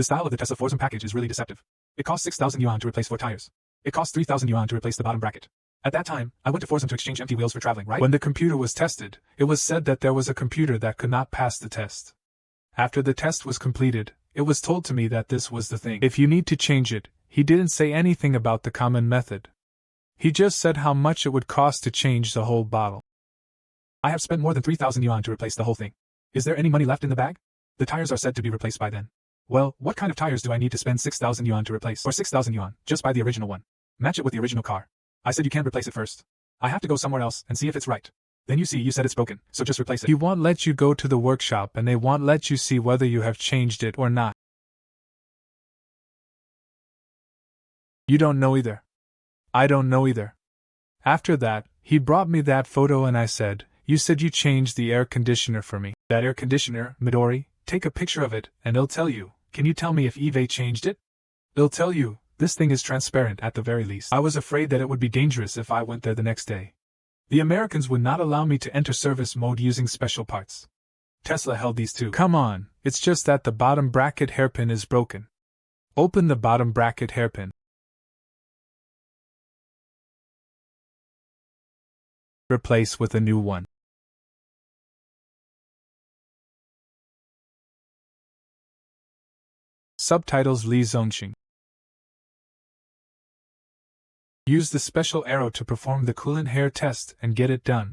The style of the Tesla Forsum package is really deceptive. It costs 6,000 yuan to replace 4 tires. It costs 3,000 yuan to replace the bottom bracket. At that time, I went to Forsum to exchange empty wheels for traveling, right? When the computer was tested, it was said that there was a computer that could not pass the test. After the test was completed, it was told to me that this was the thing. If you need to change it, he didn't say anything about the common method. He just said how much it would cost to change the whole bottle. I have spent more than 3,000 yuan to replace the whole thing. Is there any money left in the bag? The tires are said to be replaced by then. Well, what kind of tires do I need to spend 6,000 yuan to replace? Or 6,000 yuan, just buy the original one. Match it with the original car. I said you can't replace it first. I have to go somewhere else and see if it's right. Then you see you said it's broken, so just replace it. He won't let you go to the workshop and they won't let you see whether you have changed it or not. You don't know either. I don't know either. After that, he brought me that photo and I said, you said you changed the air conditioner for me. That air conditioner, Midori, take a picture of it and it'll tell you. Can you tell me if Eve changed it? It'll tell you. This thing is transparent at the very least. I was afraid that it would be dangerous if I went there the next day. The Americans would not allow me to enter service mode using special parts. Tesla held these too. Come on, it's just that the bottom bracket hairpin is broken. Open the bottom bracket hairpin. Replace with a new one. Subtitles Li Zongxing. Use the special arrow to perform the coolant hair test and get it done.